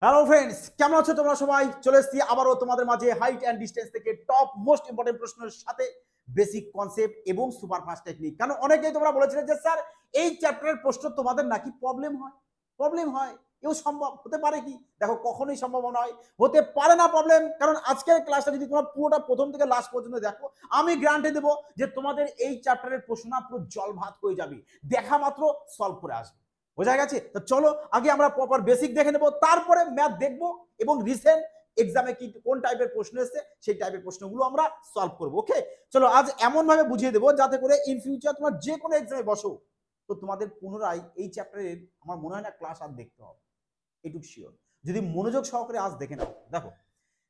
Hello friends, কেমন আছো তোমরা সবাই? চলে এসেছি আবারও তোমাদের মাঝে হাইট অ্যান্ড ডিস্টেন্স থেকে টপ মোস্ট ইম্পর্টেন্ট প্রশ্নের সাথে বেসিক কনসেপ্ট এবং সুপারফাস্ট টেকনিক। কারণ অনেকেই তোমরা বলেছিলে যে স্যার এই চ্যাপ্টারের প্রশ্ন তোমাদের নাকি প্রবলেম হয় এও সম্ভব হতে পারে কি? দেখো, কখনোই সম্ভব নয়, হতে পারে না প্রবলেম। কারণ আজকের ক্লাসটা যদি তোমরা পুরোটা প্রথম থেকে লাস্ট পর্যন্ত দেখো, আমি গ্যারান্টি দেবো যে তোমাদের এই চ্যাপ্টারের প্রশ্ন পুরো জল ভাত হয়ে যাবে, দেখা মাত্র সলভ করে আসবে। বোঝা গেছে? তো চলো আগে আমরা প্রপার বেসিক দেখে নেব, তারপরে ম্যাথ দেখবো এবং রিসেন্ট এক্সামে কি কোন টাইপের প্রশ্ন এসেছে সেই টাইপের প্রশ্নগুলো আমরা সলভ করবো। ওকে, চলো আজ এমন ভাবে বুঝিয়ে দেবো যাতে করে ইন ফিউচার তোমার যে কোনো এক্সামে বসো তো তোমাদের পুনরায় এই চ্যাপ্টারের আমার মনে হয় না ক্লাস আর দেখতে হবে, এটুকু শিওর, যদি মনোযোগ সহকারে আজ দেখে নাও। দেখো,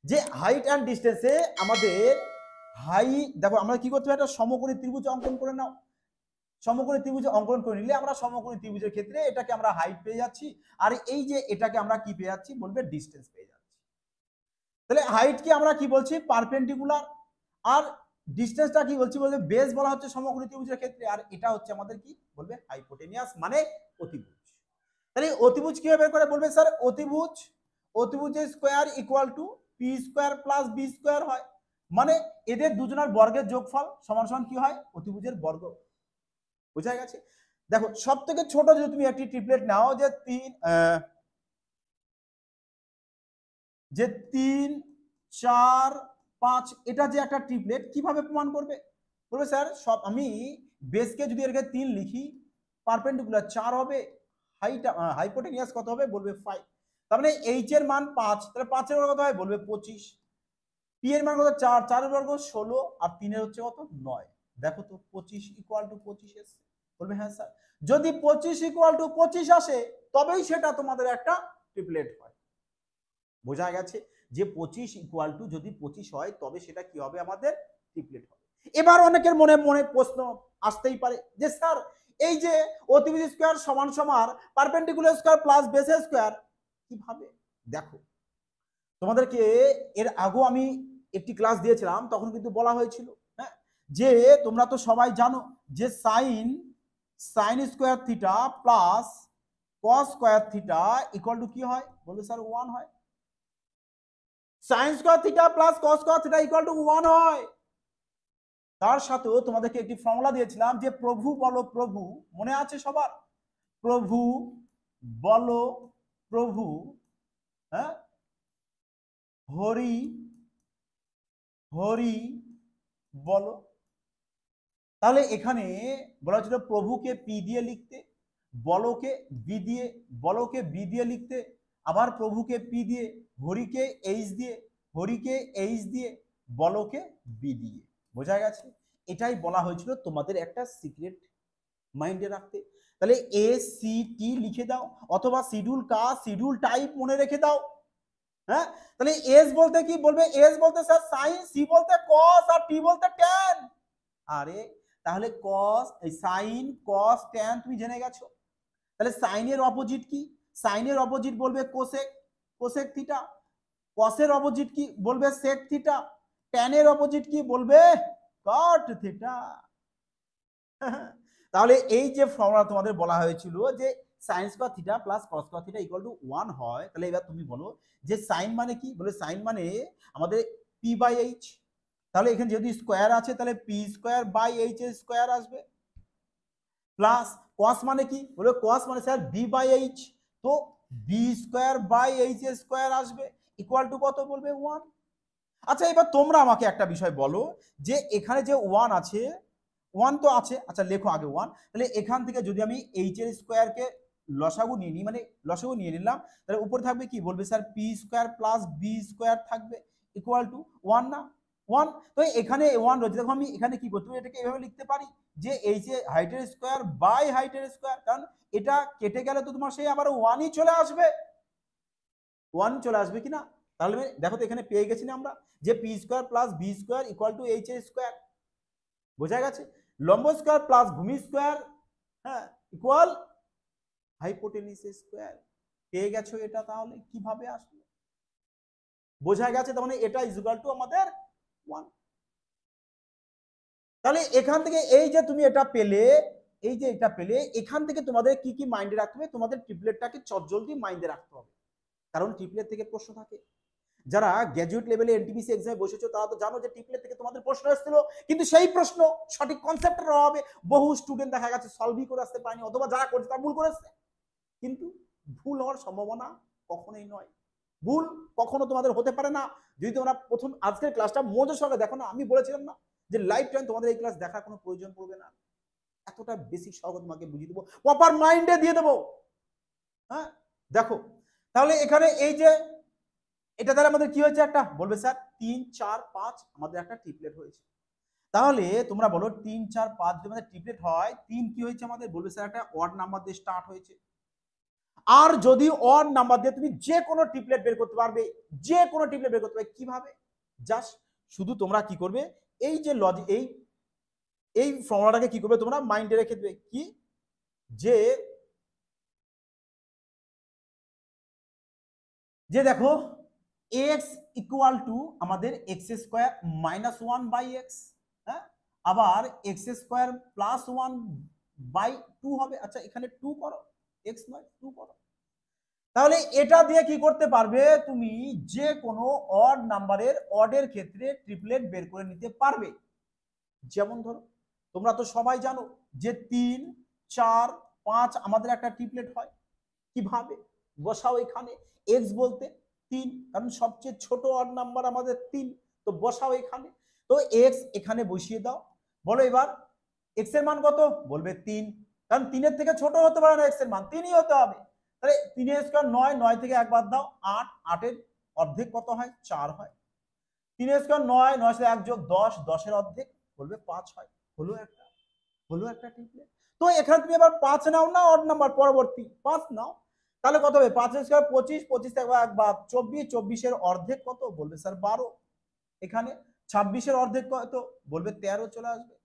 যে হাইট অ্যান্ড ডিস্টেন্সে আমাদের দেখো আমরা কি করতে হবে, একটা সমকোণী ত্রিভুজ অঙ্কন করে নাও। সমকোণী ত্রিভুজ অঙ্কন করে নিলে আমরা সমকোণী ত্রিভুজের ক্ষেত্রে এটাকে আমরা হাইট পেয়ে যাচ্ছি, আর এই যে এটাকে আমরা কি পেয়ে যাচ্ছি বলবে ডিস্টেন্স পেয়ে যাচ্ছি। তাহলে হাইট কি আমরা কি বলছি পারপেন্ডিকুলার, আর ডিস্টেন্সটা কি বলছি বলবে বেস বলা হচ্ছে সমকোণী ত্রিভুজের ক্ষেত্রে, আর এটা হচ্ছে আমাদের কি বলবে হাইপোটেনিয়াস মানে অতিভুজ। তাহলে অতিভুজ কিভাবে বের করে বলবে স্যার অতিভুজের square equal to P square plus B square হয়, মানে এদের দুজনের বর্গের যোগফল সমান সমান কি হয় অতিভুজের বর্গ। বোঝা গেছে? দেখো, সব থেকে ছোট যদি তুমি একটি ট্রিপলেট নাও যে 3 4 5, এটা যে একটা ট্রিপলেট, কিভাবে প্রমাণ করবে? বলবে স্যার সব আমি বেসকে যদি এর 3 লিখি, পারপেন্ডিকুলার 4 হবে, হাইপোটেনিয়াস কত হবে বলবে 5। তার মানে এইচ এর মান 5, তাহলে 5 এর বর্গ কত হয় বলবে 25, পি এর মান কত 4, 4 এর বর্গ 16, আর 3 এর হচ্ছে কত 9। দেখো তো 25 ইকুয়াল টু 25 এসে বলবে হ্যাঁ স্যার, যদি 25 ইকুয়াল টু 25 আসে তবেই সেটা তোমাদের একটা ট্রিপলেট হয়। বোঝা গেছে যে 25 ইকুয়াল টু যদি 25 হয় তবে সেটা কি হবে আমাদের ট্রিপলেট হবে। এবার অনেকের মনে মনে প্রশ্ন আসতেই পারে যে স্যার এই যে অতিভুজ স্কয়ার সমান সমান perpendicular square plus base square কিভাবে? দেখো, তোমাদেরকে এর আগেও আমি একটি ক্লাস দিয়েছিলাম, তখন কিন্তু বলা হয়েছিল হ্যাঁ যে তোমরা তো সবাই জানো যে sine square theta plus cos square theta equal to কি হয় বলবে স্যার 1 হয়। Sine square theta plus cos square theta equal to 1 হয়। তার সাথেও তোমাদেরকে একটি ফর্মুলা দিয়েছিলাম যে প্রভু বলো প্রভু, মনে আছে সবার? প্রভু বলো প্রভু, হ্যাঁ, হরি হরি বলো। তাহলে এখানে বলা হচ্ছিল প্রভুকে পি দিয়ে লিখতে, বলকে বি দিয়ে লিখতে, আবার প্রভুকে পি দিয়ে, হরিকে এইচ দিয়ে, বলকে বি দিয়ে। বোঝা গেছে? এটাই বলা হয়েছিল তোমাদের একটা সিক্রেট মাইন্ডে রাখতে। তাহলে এ সি টি লিখে দাও, অথবা শিডিউল কাস্ট শিডিউল টাইপ মনে রেখে দাও। হ্যাঁ, তাহলে এস বলতে কি বলবে? এস বলতে স্যার সাইন, সি বলতে কস, আর টি বলতে ট্যান। আরে তাহলে কস সাইন কস ট্যান তুমি জেনে গেছো। তাহলে সাইনের অপোজিট কি? সাইনের অপোজিট বলবে কোসেক থিটা, কসের অপোজিট কি বলবে সেক থিটা, ট্যানের অপোজিট কি বলবে কট থিটা। তাহলে এই যে ফর্মুলা তোমাদের বলা হয়েছিল যে sine square theta plus cos square theta equal to 1 হয়, তাহলে এবার তুমি বলো যে সাইন মানে কি? বলে সাইন মানে আমাদের পি বাই এইচ। তাহলে এখানে যদি স্কয়ার আছে তাহলে পি স্কয়ার বাই এইচ এর স্কয়ার আসবে, প্লাস কস মানে কি? বলে কস মানে স্যার বি বাই এইচ, তো বি স্কয়ার বাই এইচ এর স্কয়ার আসবে, ইকুয়াল টু কত বলবে 1। আচ্ছা, এবার তোমরা আমাকে একটা বিষয় বলো যে এখানে যে 1 আছে, 1 তো আছে, আচ্ছা লেখো আগে 1। তাহলে এখান থেকে যদি আমি এইচ এর স্কয়ারকে লসাগু নিয়ে নিই, মানে লসাগু নিয়ে নিলাম, তাহলে উপরে থাকবে কি বলবে sir P square plus B square থাকবে, ইকুয়াল টু 1 না 1। তো এখানে 1 রয়েছে, দেখো আমি এখানে কি করতে পারি, এটাকে এভাবে লিখতে পারি যে এইচ এ হাইটের স্কয়ার বাই হাইটের স্কয়ার, কারণ এটা কেটে গেলে তো তোমার সেই আবার 1ই চলে আসবে, 1 চলে আসবে কি না? তাহলে দেখো তো এখানে পেয়ে গেছি না আমরা যে P square plus B square equal to H এর স্কয়ার। বোঝা গেছে? লম্ব স্কয়ার প্লাস ভূমি স্কয়ার, হ্যাঁ, ইকুয়াল হাইপোটেনিস স্কয়ার। পেয়ে গেছো এটা, তাহলে কিভাবে আসলো? বোঝা গেছে? তার মানে এটা ইজ ইকুয়াল টু আমাদের 1। তাহলে এখান থেকে এই যে তুমি এটা পেলে, এখান থেকে তোমাদের কি কি মাইন্ডে রাখতে হবে? তোমাদের ট্রিপলেটটাকে চটজলদি মাইন্ডে রাখতে হবে। কারণ ট্রিপলেট থেকে প্রশ্ন থাকে। যারা গ্র্যাজুয়েট লেভেলে এনটিপিসি এক্সামে বসেছো তারা তো জানো যে ট্রিপলেট থেকে তোমাদের প্রশ্ন এসেছিল, কিন্তু সেই প্রশ্ন সঠিক কনসেপ্টের অভাবে বহু স্টুডেন্ট দেখা গেছে সলভই করে আসতে পারেনি, অথবা যারা করছে তারা ভুল করেছে। কিন্তু ভুল হওয়ার সম্ভাবনা কখনোই নয়, ভুল কখনো তোমাদের হতে পারে না যদি তোমরা প্রথম আজকের ক্লাসটা মনোযোগ সঙ্গে দেখো না। আমি বলেছিলাম না যে লাইফ টাইম তোমাদের এই ক্লাস দেখার কোনো প্রয়োজন পড়বে না, এতটা বেসিক সহজ তোমাকে বুঝিয়ে দেবো, প্রপার মাইন্ডে দিয়ে দেবো। হ্যাঁ দেখো তাহলে এখানে এই যে এটা তাহলে আমাদের কি হয়েছে, একটা বলবে স্যার 3 4 5 আমাদের একটা ট্রিপলেট হয়েছে। তাহলে তোমরা বলো 3 4 5 যদি আমাদের ট্রিপলেট হয়, 3 কি হয়েছে আমাদের, বলবে স্যার একটা অড নাম্বার দিয়ে স্টার্ট হয়েছে। আর যদি অড নাম্বার দিয়ে তুমি যে কোনো ট্রিপলেট বের করতে পারবে, যে কোনো ট্রিপলেট বের করতে পারবে কিভাবে, জাস্ট শুধু তোমরা কি করবে, এই যে লজিক এই ফর্মুলাটাকে কি করবে তোমরা মাইন্ডে রেখে দেবে, কি যে দেখো এক্স ইকুয়াল টু আমাদের এক্স স্কোয়ার মাইনাস 1/x, হ্যাঁ, আবার এক্স স্কোয়ার প্লাস 1/2 হবে। আচ্ছা এখানে 2 করো, এক্স নয় 2 করো। তাহলে এটা দিয়ে কি করতে পারবে, তুমি যে কোনো অড নাম্বারের অডের ক্ষেত্রে ট্রিপলেট বের করে নিতে পারবে। যেমন ধরো তোমরা তো সবাই জানো যে 3 4 5 আমাদের একটা ট্রিপলেট হয়। কিভাবে, বসাও এখানে এক্স বলতে 3, কারণ সবচেয়ে ছোট অড নাম্বার আমাদের 3, তো বসাও এখানে। তো এক্স এখানে বসিয়ে দাও, বলো এবার এক্স এর মান কত, বলবে 3, কারণ 3 এর থেকে ছোট হতে পারে না, এক্স এর মান 3ই হতে হবে। তাহলে 3 এর স্কয়ার 9, 9 থেকে এক বাদ দাও 8, 8 এর অর্ধেক কত হয়, 4 হয়। 3 এর স্কয়ার 9, 9 সাথে 1 যোগ 10, 10 এর অর্ধেক বলবে 5 হয়। হলো একটা ট্রিপলেট। তো এখানে তুমি এবার 5 নাও না অড নাম্বার পরবর্তী 5 নাও, তাহলে কত হবে, 5 এর স্কয়ার 25, 25 থেকে এক বাদ 24, 24 এর অর্ধেক কত, বলবে স্যার 12। এখানে 26 এর অর্ধেক কত, বলবে 13 চলে আসবে।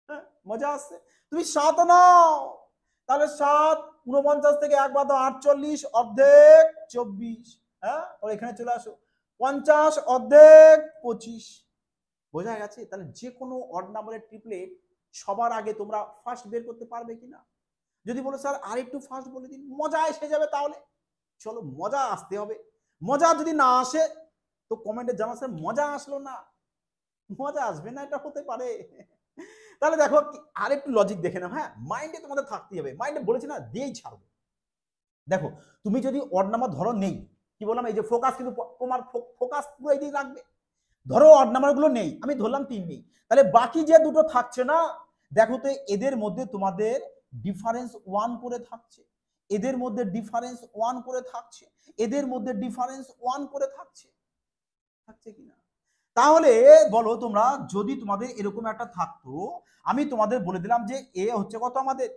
হ্যাঁ মজা আসছে। তুমি 7 নাও, তাহলে 7 49 থেকে এক বাদ 48, অর্ধেক 24, হ্যাঁ, আর এখানে চলে আসো 50, অর্ধেক 25। বোঝা গেছে? তাহলে যে কোনো অড নাম্বারের ট্রিপলেট সবার আগে তোমরা ফার্স্ট বের করতে পারবে কিনা। যদি বলো স্যার আর একটু ফার্স্ট বলে দিন, মজা এসে যাবে, তাহলে চলো মজা আসতে হবে। মজা যদি না আসে তো কমেন্টে জানা স্যার মজা আসলো না, মজা আসবে না, এটা হতে পারে। তাহলে দেখো আর একটু লজিক দেখে নাও, হ্যাঁ মাইন্ডে তোমাদের থাকতেই হবে, মাইন্ডে বলেছি না দিয়েই ছাড়বো। দেখো তুমি যদি অড নাম্বার ধরো নেই, কি বললাম এই যে ফোকাস, কিন্তু তোমার ফোকাস পুরো এই দিকে রাখবে। ধরো অড নাম্বারগুলো নেই, আমি ধরলাম 3 নেই, তাহলে বাকি যে দুটো থাকছে না, দেখো তো এদের মধ্যে তোমাদের ডিফারেন্স 1 করে থাকছে, এদের মধ্যে ডিফারেন্স 1 করে থাকছে, এদের মধ্যে ডিফারেন্স 1 করে থাকছে কিনা। তাহলে বলো তোমরা, যদি তোমাদের এরকম একটা থাকতো, আমি তোমাদের বলে দিলাম যে এ হচ্ছে কত আমাদের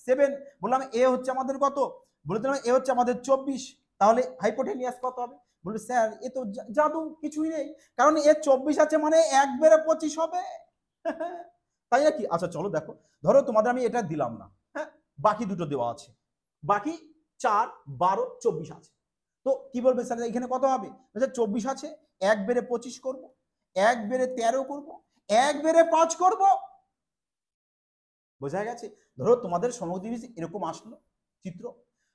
7, বললাম এ হচ্ছে আমাদের কত, বলে দিলাম এ হচ্ছে আমাদের 24, তাহলে হাইপোটেনিয়াস কত হবে, বলবে স্যার এ তো জাদু, কিছুই নেই, কারণ এ 24 আছে মানে 1 বেড়ে 25 হবে। তাই নাকি? আচ্ছা চলো দেখো, ধরো তোমাদের আমি এটা দিলাম না, হ্যাঁ বাকি দুটো দেওয়া আছে, বাকি 4 12 24 আছে, তো কি বলবে স্যার এখানে কত হবে, 24 আছে 1 বেড়ে 25 করব, 1 বেড়ে 13 করব, 1 বেড়ে 5 করব। বোঝা গেছে? ধরো তোমাদের সমদ্বিজ এরকম আসলো চিত্র,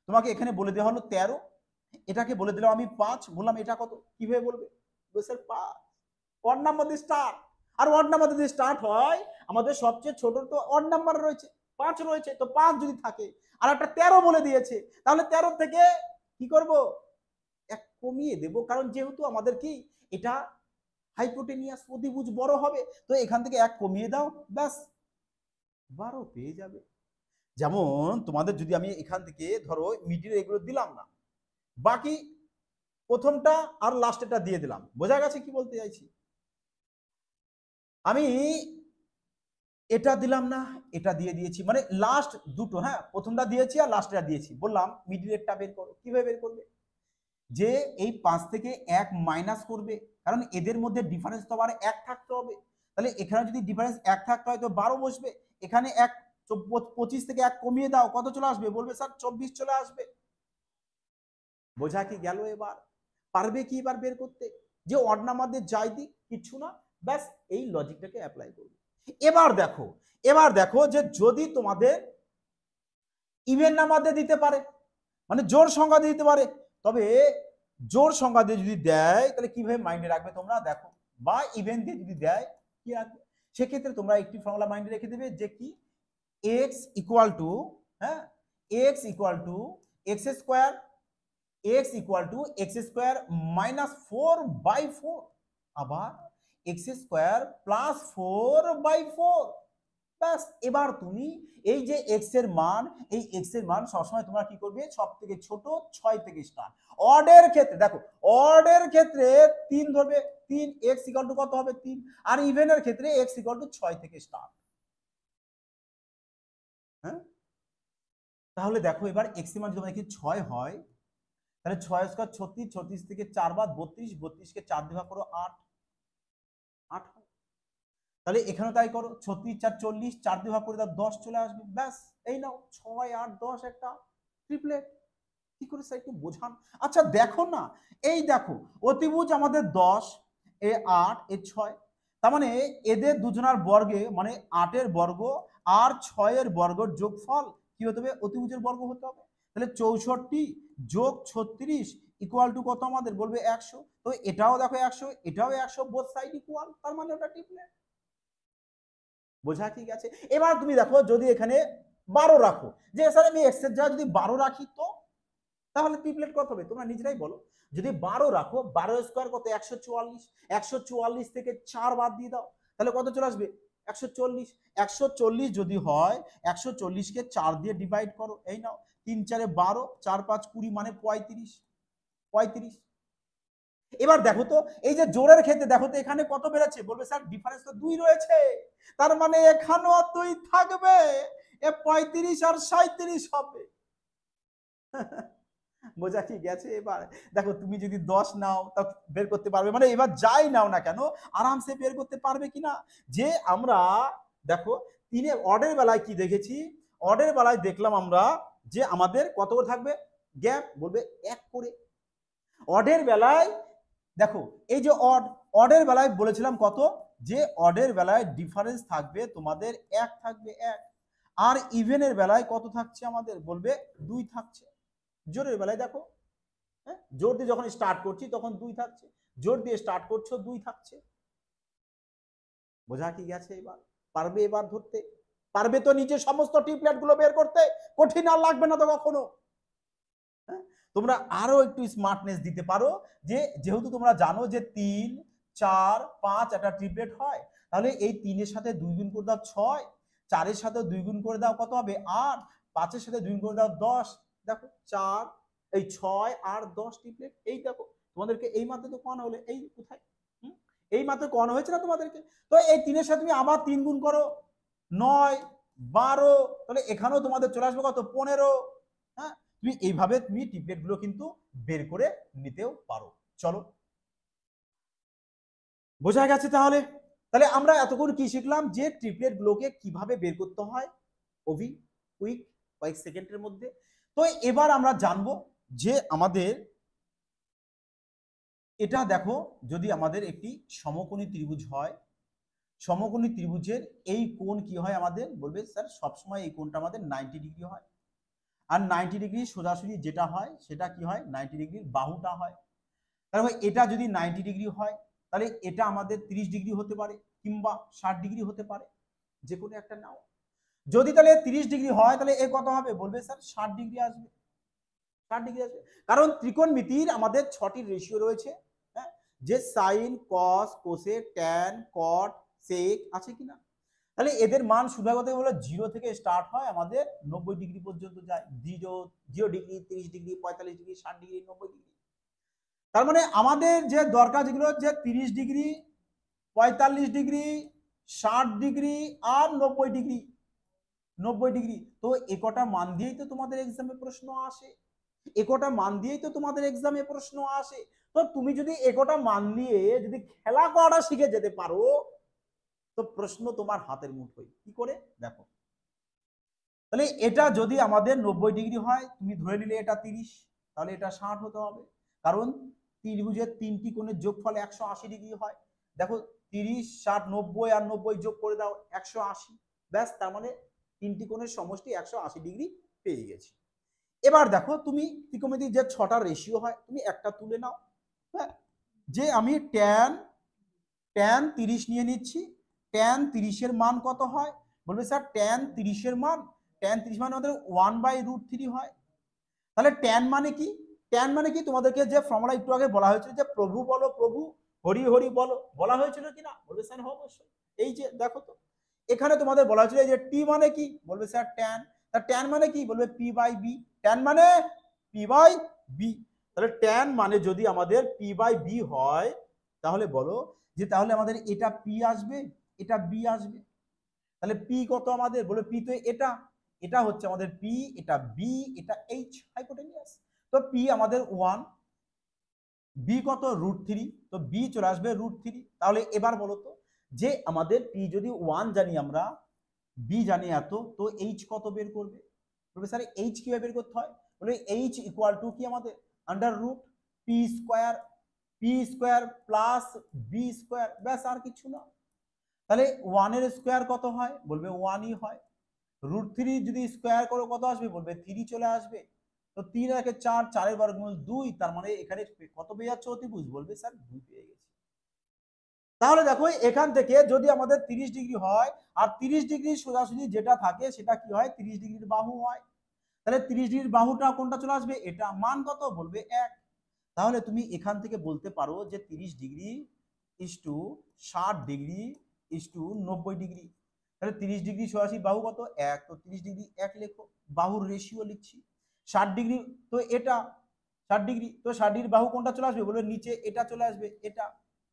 তোমাকে এখানে বলে দেওয়া হলো 13, এটাকে বলে দিলাম আমি 5, বললাম এটা কত, কিভাবে বলবে, স্যার 5, অড নাম্বার দিয়ে স্টার্ট, আর অড নাম্বার দিয়ে স্টার্ট হয় আমাদের সবচেয়ে ছোট তো অড নাম্বার রয়েছে 5 রয়েছে, তো 5 যদি থাকে আর একটা 13 বলে দিয়েছে, তাহলে 13 থেকে কি করব, 1 কমিয়ে দেব, কারণ যেহেতু আমাদের কি এটা হাইপোটেনিয়াস, অতিভুজ বড় হবে, তো এখান থেকে 1 কমিয়ে দাও, ব্যাস 12 পেয়ে যাবে। যেমন তোমাদের যদি আমি এখান থেকে ধরো মিডিল এগুলো দিলাম না, বাকি প্রথমটা আর লাস্টেরটা দিয়ে দিলাম, বোঝা গেছে কি বলতে চাইছি। আমি এটা দিলাম না, এটা দিয়ে দিয়েছি, মানে লাস্ট দুটো, হ্যাঁ প্রথমটা দিয়েছি আর লাস্টটা দিয়েছি, বললাম মিডিলেরটা বের করো, কিভাবে বের করবে, যে এই 5 থেকে 1 মাইনাস করবে, কারণ এদের মধ্যে ডিফারেন্স তো আবার 1 থাকতে হবে, তাহলে এখানে যদি ডিফারেন্স 1 থাকতে হয় তো 12 বসবে, এখানে 1 25 থেকে 1 কমিয়ে দাও, কত চলে আসবে, বলবে স্যার 24 চলে আসবে। বোঝা কি গেল? এবার পারবে কি এবার বের করতে, যে অড নাম্বার দিয়ে যাই দিক কিছু না, ব্যাস এই লজিকটাকে অ্যাপ্লাই করবে। এবার দেখো যে যদি তোমাদের ইভেন নাম্বার দিয়ে দিতে পারে, মানে জোড় সংখ্যা দিয়ে দিতে পারে, তবে জোড় সংখ্যা দিয়ে যদি দেয় তাহলে কিভাবে মাইন্ডে রাখবে তোমরা দেখো, বা ইভেন দিয়ে যদি দেয় কি রাখবে, সেক্ষেত্রে তোমরা একটি ফর্মুলা মাইন্ডে রেখে দেবে যে কি এক্স ইকুয়াল টু, হ্যাঁ, x equal to x square, x equal to x square minus 4/4, আবার এক্স স্কোয়ার প্লাস 4/4। ব্যাস, এবার তুমি এই যে এক্স এর মান, এই এক্স এর মান সবসময় তোমরা কি করবে, সব থেকে ছোট 6 থেকে স্টার্ট। অডের ক্ষেত্রে দেখো, অডের ক্ষেত্রে 3 ধরবে, 3 এক্স ইকুয়াল টু কত হবে 3, আর ইভেনের ক্ষেত্রে এক্স ইকুয়াল টু 6 থেকে স্টার্ট। হ্যাঁ, তাহলে দেখো এবার এক্স এর মান যদি আমাদের 6 হয়, তাহলে 6 স্কয়ার 36, 36 থেকে 4 বাদ 32, 32 কে 4 দিয়ে ভাগ করো 8, 8 হয়। তাহলে এখানেও তাই করো, 36 4 40, 4 দিয়ে ভাগ করে দাও 10 চলে আসবে। ব্যাস, এই নাও 6 8 10 একটা ট্রিপলেট। কি করে স্যার একটু বোঝান। আচ্ছা দেখো না, এই দেখো অতিভুজ আমাদের 10, এ 8, এ 6, তার মানে এদের দুজনার বর্গে মানে 8 এর বর্গ আর 6 এর বর্গের যোগফল কি হতে হবে, অতিভুজের বর্গ হতে হবে। তাহলে 64 যোগ 36 ইকুয়াল টু কত আমাদের, বলবে 100। তো এটাও দেখো 100, এটাও 100, বোথ সাইড ইকুয়াল, তার মানে ওটা ট্রিপলেট। বোঝা কি গেছে। এবার তুমি দেখো যদি এখানে 12 রাখো, যে স্যার আমি এক্স এর জায়গায় যদি 12 রাখি তো তাহলে ট্রিপলেট কত হবে, তোমরা নিজেরাই বলো। যদি 12 রাখো, 12 স্কয়ার কত 144, 144 থেকে 4 বাদ দিয়ে দাও, তাহলে কত চলে আসবে 140। 140 যদি হয়, 140 কে 4 দিয়ে ডিভাইড করো, এই নাও 3 4 12, 4 5 20 মানে 35, 35। এবার দেখো তো এই যে জোড়ের ক্ষেত্রে দেখো তো এখানে কত বেড়েছে, বলবে স্যার ডিফারেন্স তো 2 রয়েছে, তার মানে এখানেও 2 থাকবে, এ 35 আর 37 হবে। বোঝা কি গেছে। এবার দেখো তুমি যদি 10 নাও তা বের করতে পারবে, মানে এবার যাই নাও না কেন আরামসে বের করতে পারবে কিনা। যে আমরা দেখো তিনে অর্ডের বেলায় কি দেখেছি, অর্ডের বেলায় দেখলাম আমরা যে আমাদের কত করে থাকবে গ্যাপ, বলবে 1 করে। অডের বেলায় দেখো এই যে অডের বেলায় বলেছিলাম কত, যে অডের বেলায় ডিফারেন্স থাকবে তোমাদের 1 থাকবে 1, আর ইভেনের বেলায় কত থাকছে আমাদের, বলবে 2 থাকছে। জোরের বেলায় দেখো, হ্যাঁ, জোর দিয়ে যখন স্টার্ট করছি তখন 2 থাকছে, জোর দিয়ে স্টার্ট করছো 2 থাকছে। বোঝা কি গেছে। এবার পারবে, এবার ধরতে পারবে তো নিচে সমস্ত ট্রিপলেট গুলো বের করতে, কঠিন আর লাগবে না তো কখনো। তোমরা আরো একটু স্মার্টনেস দিতে পারো, যে যেহেতু তোমরা জানো যে 3 4 5 একটা ট্রিপলেট হয়, তাহলে এই 3 এর সাথে 2 গুণ করে দাও 6, 4 এর সাথে 2 গুণ করে দাও কত হবে 8, 5 এর সাথে 2 গুণ করে দাও 10। দেখো 4 এই 6 আর 10 ট্রিপলেট। এই দেখো তোমাদেরকে এই মাত্র তো কোন হলে, এই কোথায় এই মাত্র কোন হয়েছে না তোমাদেরকে। তো এই 3 এর সাথে তুমি আবার 3 গুণ করো 9 12, তাহলে এখানেও তোমাদের চলে আসবে কত 15। হ্যাঁ, তুমি এইভাবে তুমি ট্রিপলেট গুলো কিন্তু বের করে নিতেও পারো। চলো, বোঝা গেছে তাহলে। তাহলে আমরা এতক্ষণ কি শিখলাম, যে ট্রিপলেট গুলোকে কিভাবে বের করতে হয় ওভি কুইক কয়েক সেকেন্ডের মধ্যে। তো এবার আমরা জানবো যে আমাদের এটা দেখো, যদি আমাদের একটি সমকোণী ত্রিভুজ হয়, সমকোণী ত্রিভুজের এই কোণ কি হয় আমাদের, বলবে স্যার সবসময় এই কোণটা আমাদের 90 ডিগ্রি হয়। আর 90 ডিগ্রি সোজাসুজি যেটা হয় সেটা কি হয়, 90 ডিগ্রির বাহুটা হয়। তাহলে এটা যদি 90 ডিগ্রি হয়, তাহলে এটা আমাদের 30 ডিগ্রি হতে পারে কিংবা 60 ডিগ্রি হতে পারে, যে কোনো একটা নাও। যদি তাহলে 30 ডিগ্রি হয়, তাহলে এ কত হবে, বলবে স্যার 60 ডিগ্রি আসবে, 60 ডিগ্রি আসবে। কারণ ত্রিকোণমিতির আমাদের 6টি রেশিও রয়েছে, হ্যাঁ, যে sine cos cosec tan cot sec আছে কিনা। তাহলে এদের মান সুবিধাগত বলে 0 থেকে স্টার্ট হয়, আমাদের 90 ডিগ্রি পর্যন্ত যায়, 0 degree 30 degree 45 degree 60 degree 90 degree. তার মানে আমাদের যে দরকার যেগুলো, যে 30 ডিগ্রি 45 ডিগ্রি 60 ডিগ্রি আর 90 ডিগ্রি, 90 ডিগ্রি। তো একটা মান দিয়েই তো তোমাদের এক্সামে প্রশ্ন আসে, একটা মান দিয়েই তো তোমাদের এক্সামে প্রশ্ন আসে। তো তুমি যদি একটা মান নিয়ে যদি খেলা করাটা শিখে যেতে পারো, তো প্রশ্ন তোমার হাতের মুঠোয়। কি করে দেখো, তাহলে এটা যদি আমাদের 90 ডিগ্রি হয়, তুমি ধরে নিলে এটা 30, তাহলে এটা 60 হতে হবে, কারণ ত্রিভুজের 3টি কোণের যোগফল 180 ডিগ্রি হয়। দেখো 30 60 90 আর 90 যোগ করে দাও 180, ব্যাস, তার মানে 3টি কোণের সমষ্টি 180 ডিগ্রি পেয়ে গেছি। এবার দেখো তুমি ত্রিকোণমিতির যে 6টা রেশিও হয় তুমি একটা তুলে নাও। হ্যাঁ, যে আমি ট্যান 30 নিয়ে নিচ্ছি, ট্যান 30 এর মান কত হয়? বলবে স্যার ট্যান 30 এর মান, ট্যান 30 মানে আমাদের 1/√3 হয়। তাহলে ট্যান মানে কি? ট্যান মানে কি তোমাদেরকে যে ফর্মুলা একটু আগে বলা হয়েছিল যে প্রভু বলো প্রভু, হরি হরি বলো, বলা হয়েছিল কিনা? বলবে স্যার অবশ্যই। এই যে দেখো তো এখানে তোমাদের বলা হয়েছিল যে টি মানে কি? বলবে স্যার ট্যান। তা ট্যান মানে কি? বলবে পি/বি। ট্যান মানে পি/বি। তাহলে ট্যান মানে যদি আমাদের পি/বি হয় তাহলে বলো যে তাহলে আমাদের এটা পি আসবে, এটা বি আসবে। তাহলে পি কত আমাদের? বলে পি তো এটা, এটা হচ্ছে আমাদের পি, এটা বি, এটা এইচ হাইপোটেনিয়াস। তো পি আমাদের 1, বি কত? √3, তো বি চলে আসবে √3। তাহলে এবার বলো তো যে আমাদের পি যদি 1 জানি আমরা, বি জানি এত, তো এইচ কত বের করবে? বলবে স্যার এইচ কিভাবে বের করতে হয়? বলে এইচ ইকুয়াল টু কি আমাদের √P square plus B square, ব্যাস আর কিছু না। তাহলে 1 এর স্কোয়ার কত হয়? বলবে 1ই হয়। √3 যদি স্কোয়ার করো কত আসবে? বলবে 3 চলে আসবে। তো 3 একে 4, 4 এর বর্গমূল 2, তার মানে এখানে কত পেয়ে যাচ্ছে অতিভুজ? বলবে স্যার 2 পেয়ে গেছি। তাহলে দেখো এখান থেকে যদি আমাদের 30 ডিগ্রি হয় আর 30 ডিগ্রি সোজাসুজি যেটা থাকে সেটা কি হয়? 30 ডিগ্রির বাহু হয়। তাহলে 30 ডিগ্রির বাহুটা কোনটা চলে আসবে? এটা। মান কত? বলবে 1। তাহলে তুমি এখান থেকে বলতে পারো যে 30 degree is to 60 degree is to 90 degree. তাহলে 30 ডিগ্রি সোজাসুজি বাহু কত? 1, তো 30 ডিগ্রি 1 লেখো, বাহুর রেশিও লিখছি। 60 ডিগ্রি তো এটা 60 ডিগ্রি, তো 60 ডিগ্রি বাহু কোনটা চলে আসবে? বলবে নিচে এটা চলে আসবে, এটা।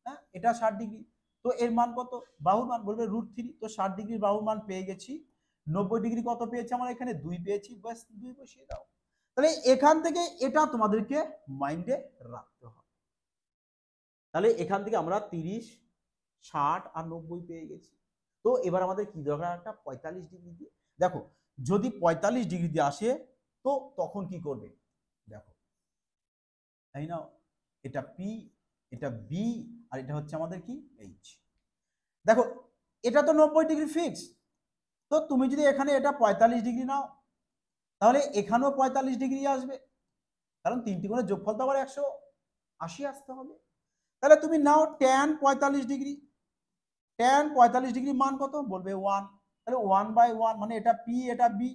হ্যাঁ, এটা 60 ডিগ্রি, তো এর মান কত? বাহুর মান বলবে √3, তো 60 ডিগ্রির বাহুর মান পেয়ে গেছি। 90 ডিগ্রি কত পেয়েছি আমরা? এখানে 2 পেয়েছি, বাস 2 বসিয়ে দাও। তাহলে এখান থেকে এটা তোমাদেরকে মাইন্ডে রাখতে হবে। তাহলে এখান থেকে আমরা 30, 60 আর 90 পেয়ে গেছি। তো এবার আমাদের কি দরকার? একটা 45 ডিগ্রি দিয়ে। দেখো যদি 45 ডিগ্রি দিয়ে আসে তো তখন কি করবে? দেখো তাই না, এটা পি, এটা বি, আর এটা হচ্ছে আমাদের কি? এইচ। দেখো এটা তো 90 ডিগ্রি ফিক্স, তো তুমি যদি এখানে এটা 45 ডিগ্রি নাও তাহলে এখানেও 45 ডিগ্রি আসবে, কারণ তিনটি কোণের যোগফল তো আবার 180 আসতে হবে। তাহলে তুমি নাও ট্যান 45 ডিগ্রি, ট্যান 45 ডিগ্রি মান কত? বলবে 1। তাহলে 1/1 মানে এটা পি, এটা বি।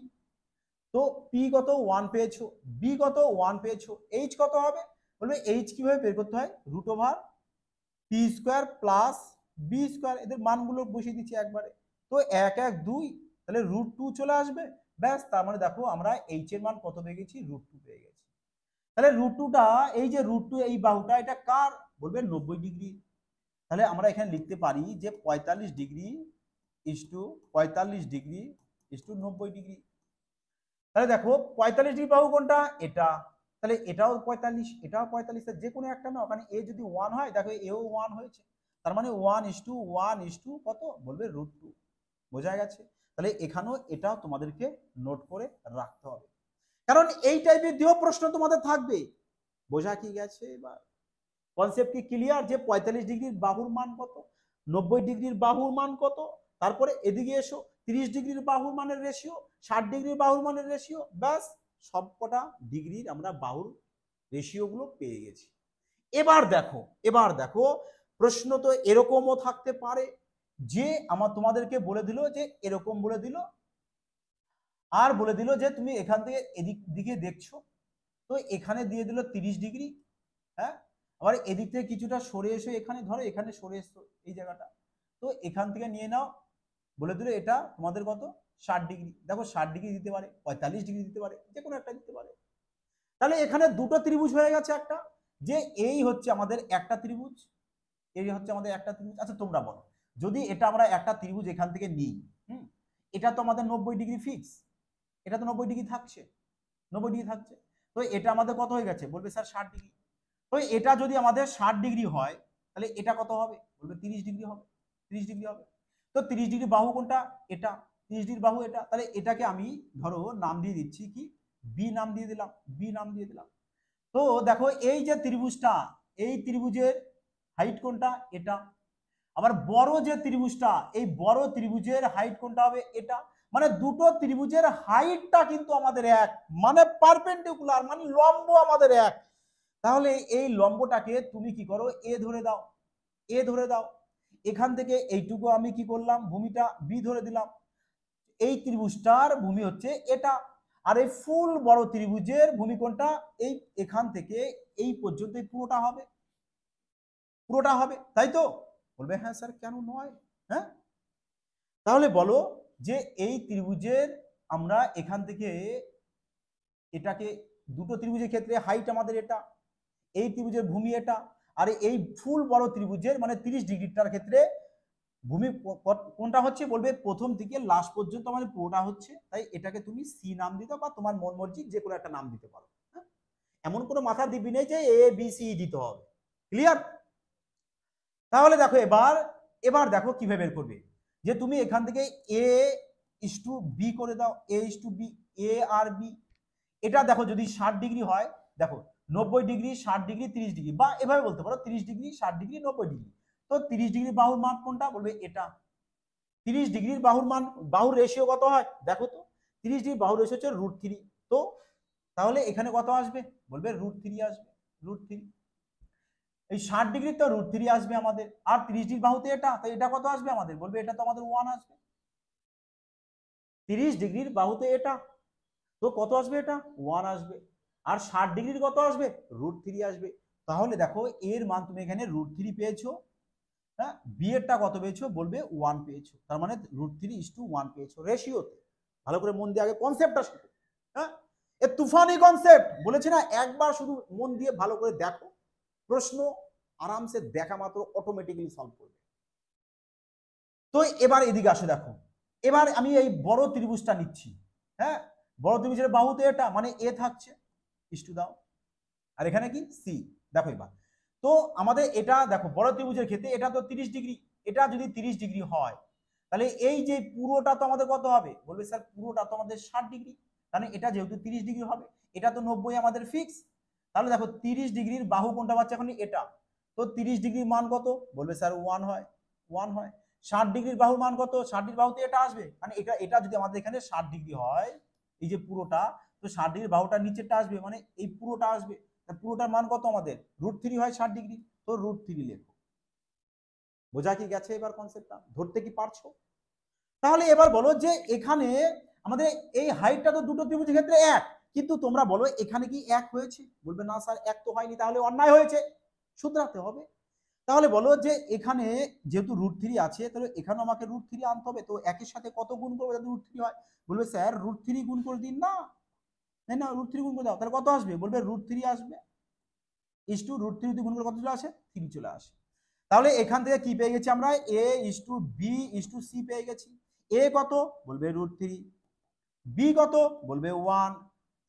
তো পি কত? 1 পেয়েছো, বি কত? 1 পেয়েছো, এইচ কত হবে? বলবে এইচ কিভাবে বের করতে হয়? √P square plus B square, এদের মানগুলো বসিয়ে দিচ্ছি একবারে। তো 1 1 2, তাহলে √2 চলে আসবে, ব্যাস। তার মানে দেখো আমরা এইচ এর মান কত পেয়ে গেছি? √2 পেয়ে গেছি। তাহলে √2টা, এই যে √2 এই বাহুটা এটা কার? বলবে 90 ডিগ্রি। তাহলে আমরা এখানে লিখতে পারি যে 45 degree is to 45 degree is to 90 degree. তাহলে দেখো 45 ডিগ্রি বাহু কোনটা? এটা। তাহলে এটাও 45, এটাও 45, যে কোনো একটা নাও, কারণ এ যদি 1 হয়, দেখো এও 1 হয়েছে, তার মানে 1:1 কত? বলবে √2। বোঝা গেছে? তাহলে এখানেও এটাও তোমাদেরকে নোট করে রাখতে হবে, কারণ এই টাইপের দিয়েও প্রশ্ন তোমাদের থাকবে। বোঝা কি গেছে? এবার কনসেপ্ট কি ক্লিয়ার? যে 45 ডিগ্রির বাহুর মান কত, 90 ডিগ্রির বাহুর মান কত, তারপরে এদিকে এসো 30 ডিগ্রির বাহুর মানের রেশিও, 60 ডিগ্রির বাহুর মানের রেশিও, ব্যাস সবকটা ডিগ্রির আমরা বাহুর রেশিও গুলো পেয়ে গেছি। এবার দেখো প্রশ্ন তো এরকমও থাকতে পারে যে আমার তোমাদেরকে বলে দিল যে এরকম বলে দিল, আর বলে দিল যে তুমি এখান থেকে এদিক দিকে দেখছো, তো এখানে দিয়ে দিল 30 ডিগ্রি। হ্যাঁ, আবার এদিক থেকে কিছুটা সরে এসে এখানে ধরো, এখানে সরে এসছো এই জায়গাটা, তো এখান থেকে নিয়ে নাও, বলে দিল এটা তোমাদের কত? 60 ডিগ্রি। দেখো 60 ডিগ্রি দিতে পারে, 45 ডিগ্রি দিতে পারে, যে কোনো একটা দিতে পারে। তাহলে এখানে দুটো ত্রিভুজ হয়ে গেছে একটা, যে এই হচ্ছে আমাদের একটা ত্রিভুজ, এই হচ্ছে আমাদের একটা ত্রিভুজ। আচ্ছা তোমরা বলো, যদি এটা আমরা একটা ত্রিভুজ এখান থেকে নিই, এটা তো আমাদের 90 ডিগ্রি ফিক্স, এটা তো 90 ডিগ্রি থাকছে, 90 ডিগ্রি থাকছে, তো এটা আমাদের কত হয়ে গেছে? বলবে স্যার 60 ডিগ্রি। তো এটা যদি আমাদের 60 ডিগ্রি হয় তাহলে এটা কত হবে? বলবে 30 ডিগ্রি হবে, 30 ডিগ্রি হবে। তো 30 ডিগ্রি বাহু কোনটা? এটা। 30 ডিগ্রি বাহু এটা, তাহলে এটাকে আমি ধরো নাম দিয়ে দিচ্ছি কি? বি নাম দিয়ে দিলাম, বি নাম দিয়ে দিলাম। তো দেখো এই যে ত্রিভুজটা, এই ত্রিভুজের হাইট কোনটা? এটা। আবার বড় যে ত্রিভুজটা, এই বড় ত্রিভুজের হাইট কোনটা হবে? এটা। মানে দুটো ত্রিভুজের হাইটটা কিন্তু আমাদের এক, মানে পারপেন্ডিকুলার, মানে লম্ব আমাদের এক। তাহলে এই লম্বটাকে তুমি কি করো, এ ধরে দাও, এ ধরে দাও। এখান থেকে এইটুকু আমি কি করলাম, ভূমিটা বি ধরে দিলাম। এই ত্রিভুজটার ভূমি হচ্ছে এটা, আর এই ফুল বড় ত্রিভুজের ভূমি কোনটা, এই এখান থেকে এই পর্যন্ত পুরোটা হবে, পুরোটা হবে, তাই তো? বলবে হ্যাঁ স্যার, কেন নয়? হ্যাঁ, তাহলে বলো যে এই ত্রিভুজের আমরা এখান থেকে এটাকে, দুটো ত্রিভুজের ক্ষেত্রে হাইট আমাদের এটা, এই ত্রিভুজের ভূমি এটা, আর এই ফুল বড় ত্রিভুজের মানে 30 ডিগ্রিটার ক্ষেত্রে ভূমি কোনটা হচ্ছে, বলবে প্রথম থেকে লাস্ট পর্যন্ত আমাদের পুরোটা হচ্ছে, তাই এটাকে তুমি সি নাম দিতে বা তোমার মন মর্জি যে কোনো একটা নাম দিতে পারো। এমন কোনো মাথা দিবি নেই যে এ বি সি দিতে হবে। ক্লিয়ার? তাহলে দেখো এবার এবার দেখো কিভাবে বের করবে, যে তুমি এখান থেকে এ ইস টু বি করে দাও, এ is to B, A R B. এটা দেখো যদি 60 ডিগ্রি হয়, দেখো 90 ডিগ্রি, 60 ডিগ্রি, 30 ডিগ্রি, বা এভাবে বলতে পারো 30 ডিগ্রি, 60 ডিগ্রি, 90 ডিগ্রি। তো 30 ডিগ্রি বাহুর মান কোনটা, বলবে এটা। 30 ডিগ্রির বাহুর মান, বাহুর রেশিও কত হয় দেখো তো, 30 ডিগ্রি বাহুর রেশিও হচ্ছে √3। তো তাহলে এখানে কত আসবে, বলবে √3 আসবে, √3। এই 60 ডিগ্রি তো √3 আসবে আমাদের, আর 30 ডিগ্রি বাহুতে এটা, তাই এটা কত আসবে আমাদের, বলবে এটা তো আমাদের 1 আসবে। 30 ডিগ্রির বাহুতে এটা, তো কত আসবে, এটা 1 আসবে। আর 60 ডিগ্রির কত আসবে, √3 আসবে। তাহলে দেখো এর মান তুমি এখানে √3 পেয়েছো, হ্যাঁ, বি এরটা কত পেয়েছো, বলবে 1 পেয়েছো, তার মানে √3:1 পেয়েছো রেশিওতে। ভালো করে মন দিয়ে আগে কনসেপ্টটা শিখো। হ্যাঁ, এ তুফানি কনসেপ্ট, বলেছি না, একবার শুধু মন দিয়ে ভালো করে দেখো, প্রশ্ন আরামসে দেখা মাত্র অটোমেটিক্যালি সলভ করবে। তো এবার এদিকে আসে, দেখো এবার আমি এই বড় ত্রিভুজটা নিচ্ছি। হ্যাঁ, বড় ত্রিভুজের বাহুতে এটা মানে এ থাকছে, ইস্টু দাও, আর এখানে কি সি। দেখো এবার তো আমাদের এটা দেখো বড় ত্রিভুজের ক্ষেত্রে এটা তো 30 ডিগ্রি, এটা যদি 30 ডিগ্রি হয় তাহলে এই যে পুরোটা তো আমাদের কত হবে, বলবে স্যার পুরোটা তো আমাদের 60 ডিগ্রি, কারণ এটা যেহেতু 30 ডিগ্রি হবে, এটা তো 90 আমাদের ফিক্স। তাহলে দেখো 30 ডিগ্রির বাহু কোনটা পাচ্ছে এখন, এটা। তো 30 ডিগ্রির মান কত, বলবে স্যার 1 হয়, 1 হয়। 60 ডিগ্রির বাহুর মান কত, 60 ডিগ্রির বাহুতে এটা আসবে, মানে এটা এটা যদি আমাদের এখানে 60 ডিগ্রি হয়, এই যে পুরোটা, তো 60 ডিগ্রির বাহুটা নিচেরটা আসবে, মানে এই পুরোটা আসবে। পুরোটার মান কত আমাদের, √3 হয় 60 ডিগ্রি, তো √3 লেখো। বোঝা কি গেছে এবার কনসেপ্টটা, ধরতে কি পারছো? তাহলে এবার বলো যে এখানে আমাদের এই হাইটটা তো দুটো ত্রিভুজের ক্ষেত্রে এক, কিন্তু তোমরা বলো এখানে কি এক হয়েছে, বলবে না স্যার এক তো হয়নি, তাহলে অন্যায় হয়েছে, শুধরাতে হবে। তাহলে বলো যে এখানে যেহেতু √3 আছে, তাহলে এখানেও আমাকে √3 আনতে হবে, তো একের সাথে কত গুণ করবো যাতে √3 হয়, বলবে স্যার √3 গুণ করে দিন না, তাই না, √3 গুণ করে দাও, তাহলে কত আসবে, বলবে √3 আসবে, ইস টু √3 গুণ করে কত চলে আসে, 3 চলে আসে। তাহলে এখান থেকে কি পেয়ে গেছি আমরা, A is to B is to C পেয়ে গেছি। এ কত, বলবে √3, বি কত, বলবে 1,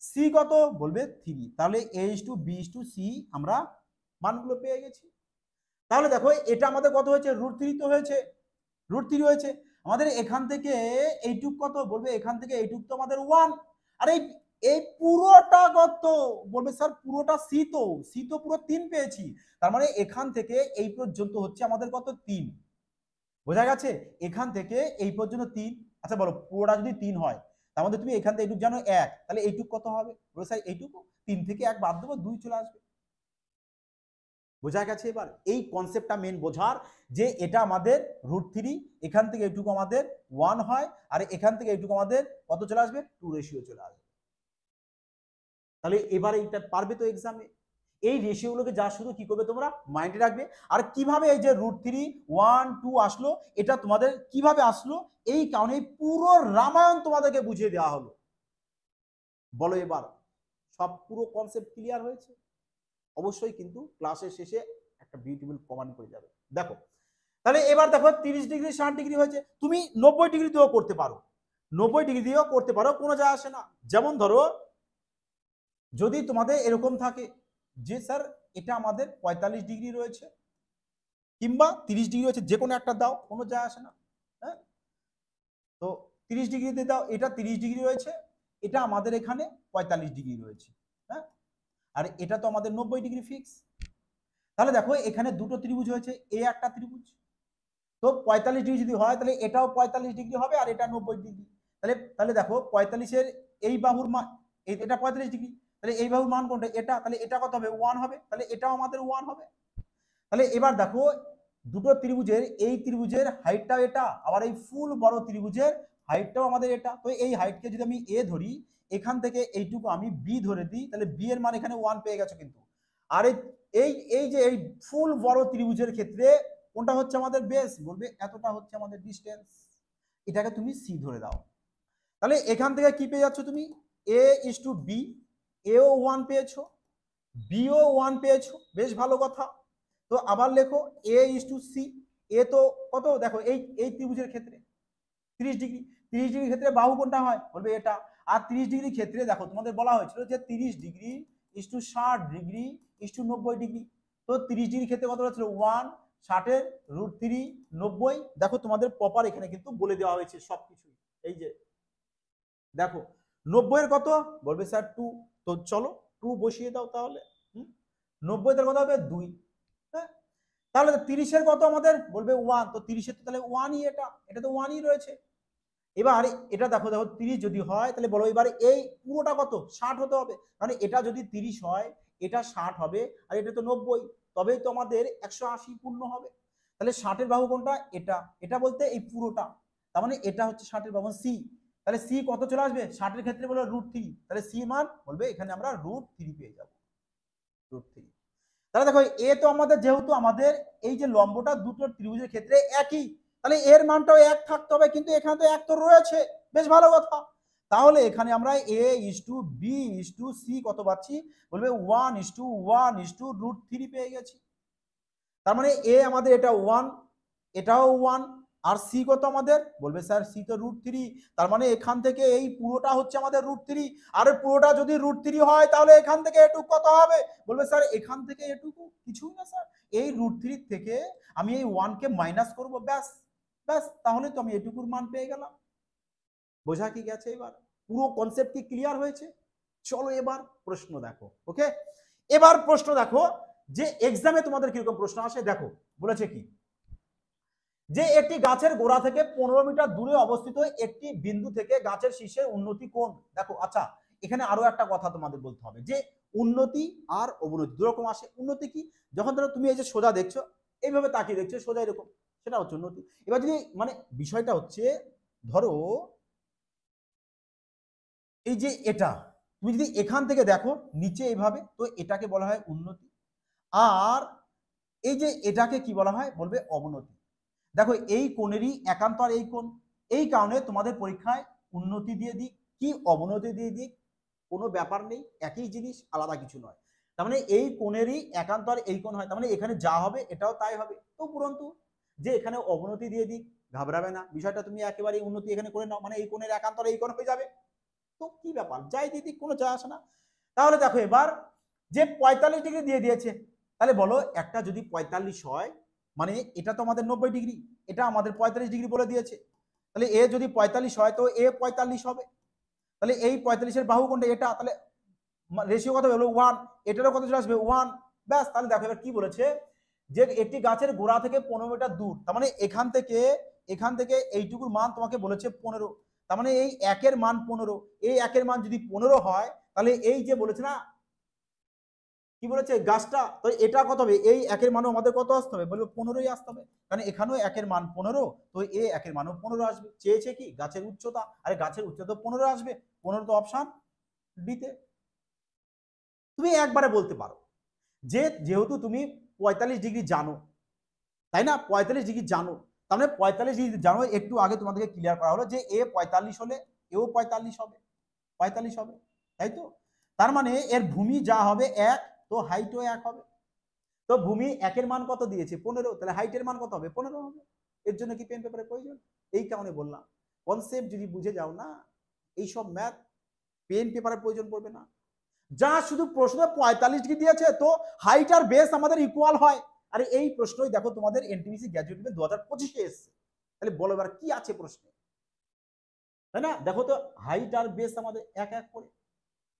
সি কত, বলবে 3। তাহলে A is to B is to C আমরা মানগুলো পেয়ে গেছি। তাহলে দেখো এটা আমাদের কত হয়েছে, √3 তো হয়েছে, √3 হয়েছে। আমাদের এখান থেকে এইটুক কত, বলবে এখান থেকে এইটুক তো আমাদের 1। আর এই এই পুরোটা কত, বলবে স্যার পুরোটা সি তো, সি তো পুরো 3 পেয়েছি, তার মানে এখান থেকে এই পর্যন্ত হচ্ছে আমাদের কত, 3। বোঝা গেছে, এখান থেকে এই পর্যন্ত 3। আচ্ছা বলো পুরোটা যদি 3 হয়, তার মধ্যে তুমি এখান থেকে এইটুক জানো 1, তাহলে এইটুক কত হবে, বলে স্যার এইটুকু 3 থেকে 1 বাদ দেবো, 2 চলে আসবে। বোঝা গেছে এবার এই কনসেপ্টটা মেন বোঝার, যে এটা আমাদের √3, এখান থেকে এইটুকু আমাদের 1 হয়, আর এখান থেকে এইটুকু আমাদের কত চলে আসবে, 2 রেশিও চলে আসবে। তাহলে এবার এইটা পারবে তো এক্সামে, এই রেশিওগুলোকে যা শুধু কি করবে তোমরা মাইন্ডে রাখবে। আর কিভাবে এই যে √3, 1, 2 আসলো, এটা তোমাদের কিভাবে আসলো, এই কারণে পুরো রামায়ণ তোমাদেরকে বুঝিয়ে দেওয়া হলো। বলো এবার সব পুরো কনসেপ্ট ক্লিয়ার হয়েছে? অবশ্যই কিন্তু ক্লাসের শেষে একটা বিউটিফুল কমেন্ট করে যাবে। দেখো তাহলে এবার দেখো 30 ডিগ্রি 60 ডিগ্রি হয়েছে, তুমি 90 ডিগ্রি দিয়েও করতে পারো, 90 ডিগ্রি দিয়েও করতে পারো, কোনো যায় আসে না। যেমন ধরো যদি তোমাদের এরকম থাকে যে স্যার এটা আমাদের 45 ডিগ্রি রয়েছে কিংবা 30 ডিগ্রি রয়েছে, যে কোনো একটা দাও, কোনো যায় আসে না। হ্যাঁ, তো 30 ডিগ্রিতে দাও, এটা 30 ডিগ্রি রয়েছে, এটা আমাদের এখানে 45 ডিগ্রি রয়েছে। হ্যাঁ, আর এটা তো আমাদের 90 ডিগ্রি ফিক্স। তাহলে দেখো এখানে দুটো ত্রিভুজ হয়েছে, এ একটা ত্রিভুজ, তো 45 ডিগ্রি যদি হয় তাহলে এটাও 45 ডিগ্রি হবে আর এটা 90 ডিগ্রি। তাহলে তাহলে দেখো 45-এর এই বাহুর মান এটা 45 ডিগ্রি, তাহলে এই বাহুর মান কোনটা এটা, তাহলে এটা কত হবে 1 হবে, তাহলে এটাও আমাদের 1 হবে। তাহলে এবার দেখো দুটো ত্রিভুজের এই ত্রিভুজের হাইটটাও এটা, আবার এই ফুল বড় ত্রিভুজের হাইটটাও আমাদের এটা। তো এই হাইটকে যদি আমি এ ধরি, এখান থেকে এইটুকু আমি বি ধরে দিই, তাহলে বি এর মান এখানে 1 পেয়ে গেছো কিন্তু। আর এই এই যে এই ফুল বড় ত্রিভুজের ক্ষেত্রে কোনটা হচ্ছে আমাদের বেস, বলবে এতটা হচ্ছে আমাদের ডিসটেন্স, এটাকে তুমি সি ধরে দাও। তাহলে এখান থেকে কি পেয়ে যাচ্ছ তুমি, এ ইস টু বি, এও 1 পেয়েছো, বিও 1 পেয়েছো, বেশ ভালো কথা। তো আবার লেখো এ ইস টু সি, এ তো কত দেখো এই এই ত্রিভুজের ক্ষেত্রে 30 ডিগ্রি, 30 ডিগ্রি ক্ষেত্রে বাহু কোনটা হয়, বলবে এটা। আর 30 ডিগ্রি ক্ষেত্রে দেখো তোমাদের বলা হয়েছিল যে 30 degree is to 60 degree is to 90 degree. তো 30 ডিগ্রি ক্ষেত্রে কত হচ্ছিল 1, 60-এর √3, 90। দেখো তোমাদের প্রপার এখানে কিন্তু বলে দেওয়া হয়েছে সবকিছু। এই যে দেখো 90-এর কত, বলবে স্যার 2, তো চলো 2 বসিয়ে দাও তাহলে। 90-এর কত হবে 2, হ্যাঁ। তাহলে 30-এর কত আমাদের, বলবে 1, তো 30-এর তো তাহলে 1ই, এটা তো 1ই রয়েছে। এবার এটা দেখো দেখো 30 যদি হয় তাহলে বলো এবার এই পুরোটা কত 60 হতে হবে, মানে এটা যদি 30 হয় এটা 60 হবে, আর এটা তো 90, তবেই তো আমাদের 180 পূর্ণ হবে। তাহলে 60-এর বাহু কোনটা, এটা, এটা বলতে এই পুরোটা, তার মানে এটা হচ্ছে 60-এর বাহু সি। তাহলে সি কত চলে আসবে, 60-এর ক্ষেত্রে বলো √3, তাহলে সি মান বলবে এখানে আমরা √3 পেয়ে যাব, √3। তাহলে দেখো এ তো আমাদের যেহেতু আমাদের এই যে লম্বটা দুটো ত্রিভুজের ক্ষেত্রে একই, তাহলে এর মানটাও 1 থাকতে হবে, কিন্তু এখানে তো 1 তো রয়েছে, বেশ ভালো কথা। তাহলে এখানে আমরা A is to B is to C কত পাচ্ছি, বলবে 1:1 √3 পেয়ে গেছি। তার মানে এ আমাদের এটা 1, এটাও 1, আর সি কত আমাদের, বলবে স্যার সি তো √3, তার মানে এখান থেকে এই পুরোটা হচ্ছে আমাদের √3, আর পুরোটা যদি √3 হয় তাহলে এখান থেকে এটুকু কত হবে, বলবে স্যার এখান থেকে এটুকু কিছুই না স্যার, এই √3 থেকে আমি এই 1 কে মাইনাস করব, ব্যাস ব্যাস, তাহলে তো আমি এটুকুর মান পেয়ে গেলাম। বোঝা কি গেছে, এবার পুরো কনসেপ্ট কি ক্লিয়ার হয়েছে? চলো এবার প্রশ্ন দেখো। ওকে, এবার প্রশ্ন দেখো যে এক্সামে তোমাদের কিরকম প্রশ্ন আসে। দেখো বলেছে কি, যে একটি গাছের গোড়া থেকে 15 মিটার দূরে অবস্থিত একটি বিন্দু থেকে গাছের শীর্ষের উন্নতি কোণ। দেখো আচ্ছা, এখানে আরো একটা কথা তোমাদের বলতে হবে যে উন্নতি আর অবনতি দুরকম আসে। উন্নতি কি, যখন ধরো তুমি এই যে সোজা দেখছো, এইভাবে তাকিয়ে দেখছো সোজা এরকম, সেটা হচ্ছে উন্নতি। এবার যদি মানে বিষয়টা হচ্ছে ধরো এই যে এটা তুমি যদি এখান থেকে দেখো নিচে এইভাবে, তো এটাকে বলা হয় উন্নতি। আর এই যে এটাকে কি বলা হয়, বলবে অবনতি। দেখো এই কোণেরই একান্তর এই কোণ, এই কারণে তোমাদের পরীক্ষায় উন্নতি দিয়ে দিক কি অবনতি দিয়ে দিক কোনো ব্যাপার নেই, একই জিনিস, আলাদা কিছু নয়। তার মানে এই কোণেরই একান্তর এই কোণ হয়, তার মানে এখানে যা হবে এটাও তাই হবে। তো উপরন্তু যে এখানে অবনতি দিয়ে দিক, ঘাবড়াবে না বিষয়টা, তুমি একেবারে উন্নতি এখানে করে নাও, মানে এই কোণের একান্তর এই কোণ হয়ে যাবে। তো কি ব্যাপার, যাই দিয়ে দিক, কোনো যায় আসে না। তাহলে দেখো এবার যে 45 ডিগ্রি দিয়ে দিয়েছে, তাহলে বলো একটা যদি 45 হয়, মানে এটা তো আমাদের 90 ডিগ্রি, এটা আমাদের 45 ডিগ্রি বলে দিয়েছে, তাহলে এ যদি 45 হয় তো এ 45 হবে। তাহলে এই 45-এর বাহু কোনটা, এটা, তাহলে রেশিও কত হলো 1, এটারও কত চলে আসবে 1, ব্যাস। তাহলে দেখো এবার কি বলেছে, যে একটি গাছের গোড়া থেকে 15 মিটার দূর, তার মানে এখান থেকে এইটুকুর মান তোমাকে বলেছে 15, তার মানে এই একের মান 15, এই একের মান যদি 15 হয় তাহলে এই যে বলেছে না কি বলেছে গাছটা, তো এটা কত হবে, এই একের মানও আমাদের কত আসতে হবে, বলবে 15ই আসতে হবে, কারণ এখানেও একের মান 15, তো এ একের মানও 15 আসবে। চেয়েছে কি গাছের উচ্চতা, আরে গাছের উচ্চতা 15 আসবে, 15 তো অপশন ডিতে। তুমি একবারে বলতে পারো যে যেহেতু তুমি 45 ডিগ্রি জানো, তাই না, 45 ডিগ্রি জানো, তার মানে 45 ডিগ্রি জানো, একটু আগে তোমাদেরকে ক্লিয়ার করা হলো যে এ 45 হলে এও 45 হবে, 45 হবে, তাই তো। তার মানে এর ভূমি যা হবে 1, তো হাইটও 1 হবে। তো ভূমি একের মান কত দিয়েছে 15, তাহলে হাইটের মান কত হবে 15 হবে। এর জন্য কি পেন পেপারের প্রয়োজন, এই কারণে বললাম কনসেপ্ট যদি বুঝে যাও না, এইসব ম্যাথ পেন পেপারের প্রয়োজন পড়বে না। যা শুধু প্রশ্ন 45 ডিগ্রি দিয়েছে, তো হাইট আর বেস আমাদের ইকুয়াল হয়। আরে এই প্রশ্নই দেখো তোমাদের এনটিপিসি গ্র্যাজুয়েট 2025-এ এসছে, তাহলে বলো এবার কি আছে প্রশ্নে, তাই না। দেখো তো হাইট আর বেস আমাদের এক এক করে,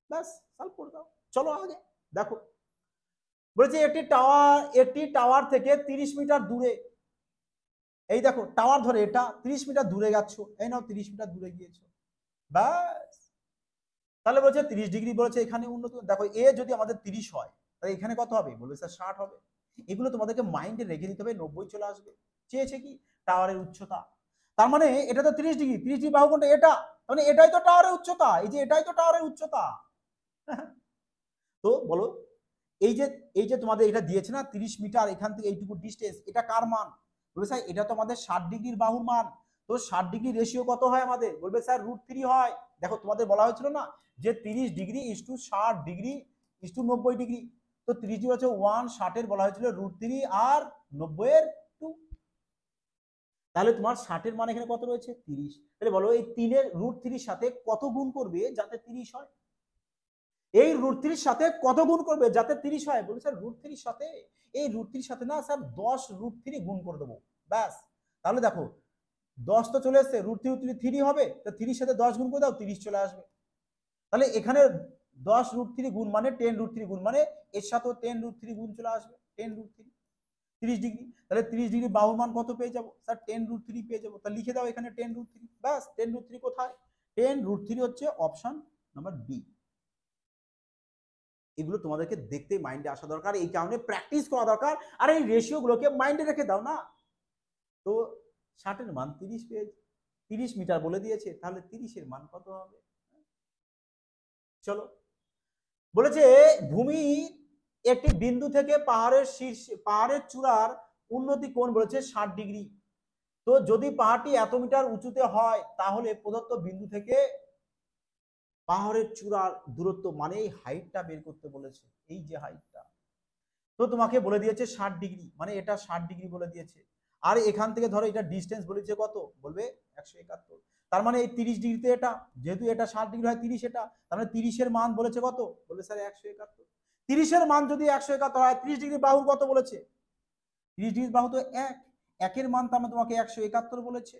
ব্যাস সলভ করে দাও। চলো আগে দেখো, বলেছে একটি টাওয়ার থেকে 30 মিটার দূরে, এই দেখো টাওয়ার ধরে এটা 30 মিটার দূরে গেছো, এই নাও 30 মিটার দূরে গিয়েছো, ব্যাস। তাহলে বলছে 30 ডিগ্রি বলেছে এখানে উন্নত। দেখো এ যদি আমাদের 30 হয় তাহলে এখানে কত হবে? বলবে স্যার 60 হবে। এগুলো তোমাদেরকে মাইন্ডে রেখে দিতে হবে, 90 চলে আসবে। চেয়েছে কি? টাওয়ারের উচ্চতা। তার মানে এটা তো 30 ডিগ্রি, 30 ডিগ্রি বাহু কোণটা এটা, মানে এটাই তো টাওয়ারের উচ্চতা। এই যে এটাই তো টাওয়ারের উচ্চতা। তো বলো, এই যে তোমাদের এটা দিয়েছে না 30 মিটার, এখান থেকে এইটুকু ডিস্টেন্স, এটা কার মান? বলবে স্যার এটা তো আমাদের 60 ডিগ্রির বাহুর মান। তো 60 ডিগ্রি রেশিও কত হয় আমাদের? বলবে স্যার √3 হয়। দেখো তোমাদের বলা হয়েছিল না যে 30 ডিগ্রি = 60 ডিগ্রি = 90 ডিগ্রি। তো 30 ডিগ্রি হচ্ছে 1, 60 এর বলা হয়েছিল √3 আর 90 এর 2। তাহলে তোমার 60 এর মান এখানে কত রয়েছে? 30। তাহলে বলো এই 3 এর √3 এর সাথে কত গুণ করবে যাতে 30 হয়? এই √3 এর সাথে কত গুণ করবে যাতে 30 হয়? বলবে স্যার √3 এর সাথে, এই √3 এর সাথে না স্যার 10 √3 গুণ করে দেবো, ব্যাস। তাহলে দেখো 10 তো চলে এসেছে, √3 3 হবে, তো 30 সাথে 10 গুণ করে দাও, 30 চলে আসবে। তাহলে এখানে 10 √3 গুণ মানে 10 √3 গুণ মানে এর সাথেও 10 √3 গুণ চলে আসবে, 10 √3 30 ডিগ্রি। তাহলে 30 ডিগ্রি বাহুর মান কত পেয়ে যাবো? স্যার 10 √3 পেয়ে যাবো। তাহলে লিখে দাও এখানে 10 √3, ব্যাস। 10 √3 কোথায়? 10 √3 হচ্ছে অপশন নাম্বার বি। এগুলো তোমাদেরকে দেখতে মাইন্ডে আসা দরকার, এই কারণে প্র্যাকটিস করা দরকার। আর এই রেশিও গুলোকে মাইন্ডে রেখে দাও না। তো 60 এর মান 30 পেয়ে, 30 মিটার বলে দিয়েছে, তাহলে 30 এর মান কত হবে? চলো, বলেছে ভূমি একটি বিন্দু থেকে পাহাড়ের শীর্ষে, পাহাড়ের চূড়ার উন্নতি কোণ বলেছে 60 ডিগ্রি। তো যদি পাহাড়টি এত মিটার উঁচুতে হয় তাহলে প্রদত্ত বিন্দু থেকে পাহাড়ের চূড়ার দূরত্ব মানে এই হাইটটা বের করতে বলেছে, এই যে হাইটটা। তো তোমাকে বলে দিয়েছে 60 ডিগ্রি, মানে এটা 60 ডিগ্রি বলে দিয়েছে। আর এখান থেকে ধরো এটা ডিস্টেন্স বলেছে কত? বলবে 171। তার মানে এই 30 ডিগ্রিতে এটা, যেহেতু এটা 60 ডিগ্রি হয় 30 এটা, তার মানে 30 এর মান বলেছে কত? বলবে স্যার 171। 30 এর মান যদি 171 হয়, 30 ডিগ্রি বাহু কত বলেছে? 30 ডিগ্রি বাহু তো 1, একের মান তার মানে তোমাকে 171 বলেছে।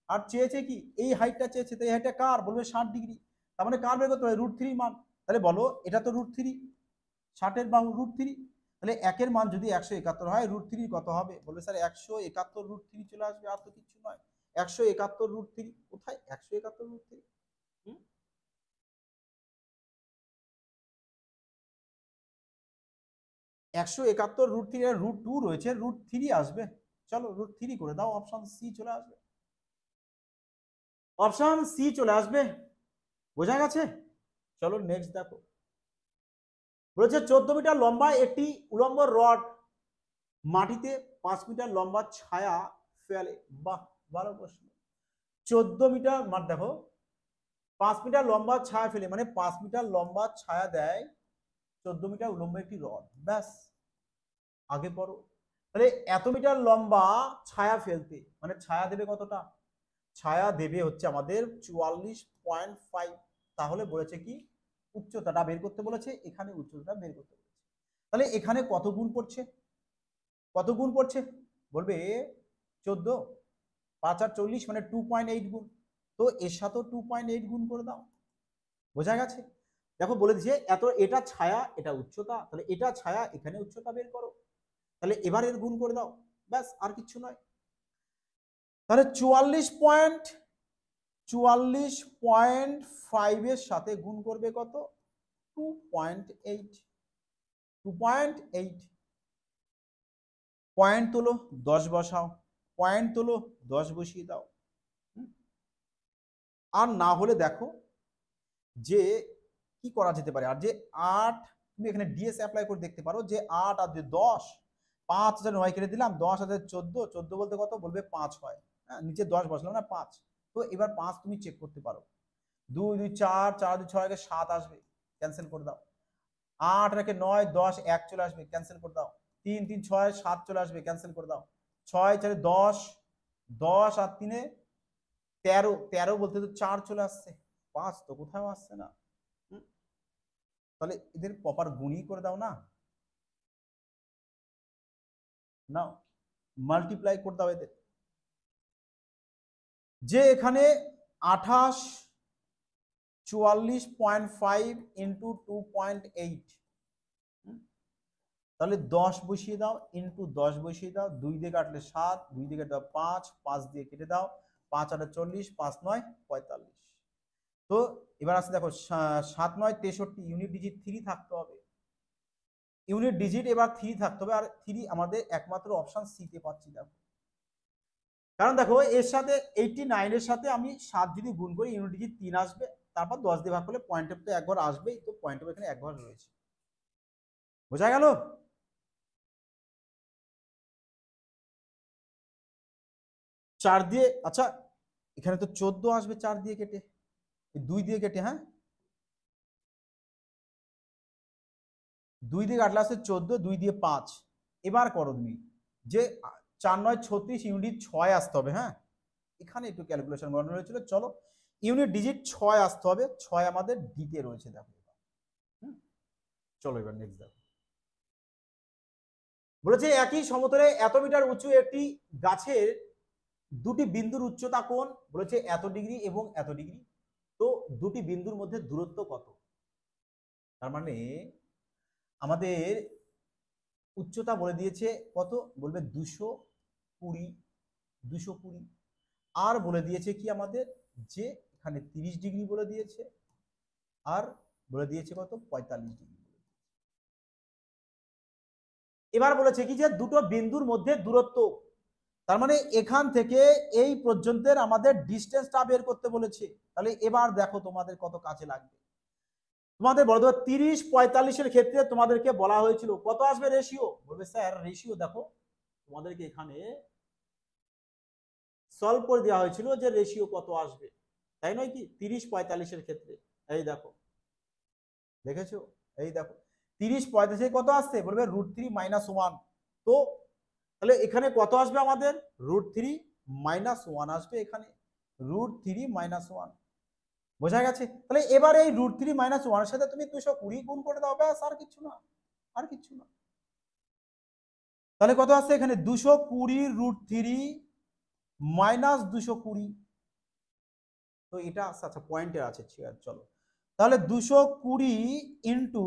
আর চেয়েছে কি? এই হাইটটা চেয়েছে, তো এই হাইটটা কার? বলবে 60 ডিগ্রি। তার মানে কার বের করতে হবে? √3 মান। তাহলে বলো এটা তো √3, 60 এর বাহু √3। তাহলে একের মান যদি 171 হয়, √3 কত হবে? বলবে স্যার 171 √3 চলে আসবে, আর তো কিছু নয়। 171 √3 কোথায়? 171 √3। 171 √3 এর √2 রয়েছে, √3 আসবে। চলো √3 করে দাও, অপশন সি চলে আসবে, অপশন সি চলে আসবে। বোঝা গেছে? চলো নেক্সট দেখো। বলেছে 14 মিটার লম্বা একটি উলম্ব রড মাটিতে 5 মিটার লম্বা ছায়া ফেলে। বাহ, ভালো প্রশ্ন। 14 মিটার মানে দেখো 5 মিটার লম্বা ছায়া ফেলে, মানে 5 মিটার লম্বা ছায়া দেয় 14 মিটার উলম্ব একটি রড, ব্যাস। আগে পড়ো। তাহলে এত মিটার লম্বা ছায়া ফেলতে মানে ছায়া দেবে কতটা? ছায়া দেবে হচ্ছে আমাদের 44.5। তাহলে বলেছে কি? উচ্চতাটা বের করতে বলেছে, এখানে উচ্চতাটা বের করতে বলেছে। তাহলে এখানে কত গুণ পড়ছে? কত গুণ পড়ছে? বলবে 14, 5 আর 40 মানে 2.8 গুণ। তো এর সাথেও 2.8 গুণ করে দাও। বোঝা গেছে? দেখো বলে দিচ্ছে এত, এটা ছায়া এটা উচ্চতা, তাহলে এটা ছায়া এখানে উচ্চতা বের করো। তাহলে এবার এর গুণ করে দাও, ব্যাস, আর কিছু নয়। তাহলে 44.5 এর সাথে গুণ করবে কত? 2.8। 2.8 পয়েন্ট তোলো, 10 বসাও, পয়েন্ট তোলো, 10 বসিয়ে দাও। আর না হলে দেখো যে কি করা যেতে পারে। আর যে 8, তুমি এখানে ডিএস অ্যাপ্লাই করে দেখতে পারো যে 8 আর যে 10, 5 হাজার 9 কেটে দিলাম, 10 হাজার 14, 14 বলতে কত? বলবে 5 হয়। হ্যাঁ, নিচে 10 বসলাম না, 5। তো এবার 5 তুমি চেক করতে পারো। 2 2 4, 4 2 6 7 আসবে, ক্যান্সেল করে দাও। 8 রেখে 9 10, 1 চলে আসবে, ক্যান্সেল করে দাও। 3 3 6 7 চলে আসবে, ক্যান্সেল করে দাও। 6 4 10, 10 আর 3 13, 13 বলতে তো 4 চলে আসছে, 5 তো কোথাও আসছে না। তাহলে এদের প্রপার গুণই করে দাও না, নাও মাল্টিপ্লাই করে দাও এদের। যে এখানে 28 44.5 ইন্টু 2.8, তাহলে 10 বসিয়ে দাও, ইন্টু 10 বসিয়ে দাও। 2 দিয়ে কাটলে 7, 2 দিয়ে কাটলে 5, 5 দিয়ে কেটে দাও। 5 8 40, 5 9 45। তো এবার আসছে দেখো 7 9 63 ইউনিট ডিজিট 3 থাকতে হবে, ইউনিট ডিজিট এবার 3 থাকতে হবে, আর 3 আমাদের একমাত্র অপশন সি তে পাচ্ছি। দেখো কারণ দেখো এর সাথে 89 এর সাথে আমি 7 যদি গুণ করি ইউনিট ডিজিট 3 আসবে, তারপর 10 দিয়ে ভাগ করলে পয়েন্টের তো এক ঘর আসবেই, তো পয়েন্টের এখানে এক ঘর রয়েছে। বোঝা গেল? 4 দিয়ে, আচ্ছা এখানে তো 14 আসবে 4 দিয়ে কেটে, 2 দিয়ে কেটে, হ্যাঁ 2 দিয়ে কাটলে আসছে 14, 2 দিয়ে 5। এবার করো তুমি যে 4 9 36 ইউনিট 6 আসতে হবে, হ্যাঁ এখানে একটু ক্যালকুলেশন গণনা হয়েছিল, চলো ইউনিট ডিজিট 6 আসতে হবে, 6 আমাদের ডিতে রয়েছে। দেখো চলো এবার নেক্সট দেখো, বলেছে একই সমতলে এত মিটার উঁচু একটি গাছের দুটি বিন্দুর উচ্চতা কোণ, বলেছে এত ডিগ্রি এবং এত ডিগ্রি, তো দুটি বিন্দুর মধ্যে দূরত্ব কত? তার মানে আমাদের উচ্চতা বলে দিয়েছে কত, বলবে 220, 220, আর বলে দিয়েছে কি আমাদের যে এখানে 30 ডিগ্রি বলে দিয়েছে, আর বলে দিয়েছে কত 45 ডিগ্রি। এবার বলেছে কি যে দুটো বিন্দুর মধ্যে দূরত্ব, তার মানে এখান থেকে এই পর্যন্তের আমাদের ডিস্টেন্সটা বের করতে বলেছে। তাহলে এবার দেখো তোমাদের কত কাছে লাগবে, তোমাদের বলো 30 45 এর ক্ষেত্রে তোমাদেরকে বলা হয়েছিল কত আসবে রেশিও, বলবে স্যার রেশিও দেখো তোমাদেরকে এখানে সলভ করে দেওয়া হয়েছিল যে রেশিও কত আসবে, তাই নয় কি 30 45 এর ক্ষেত্রে। এই দেখো দেখেছো, এই দেখো 30 45 কত আসছে, বলবে √3 - 1, তো তাহলে এখানে কত আসবে আমাদের √3 - 1 আসবে, এখানে √3 - 1। বোঝা গেছে? তাহলে এবার এই √3 - 1 এর সাথে তুমি 220 গুণ করে দাও, ব্যাস আর কিছু না, আর কিছু না। তাহলে কত আসছে এখানে 220 √3 - 220, তো এটা আচ্ছা পয়েন্টের আছে, চলো তাহলে 220 ইন্টু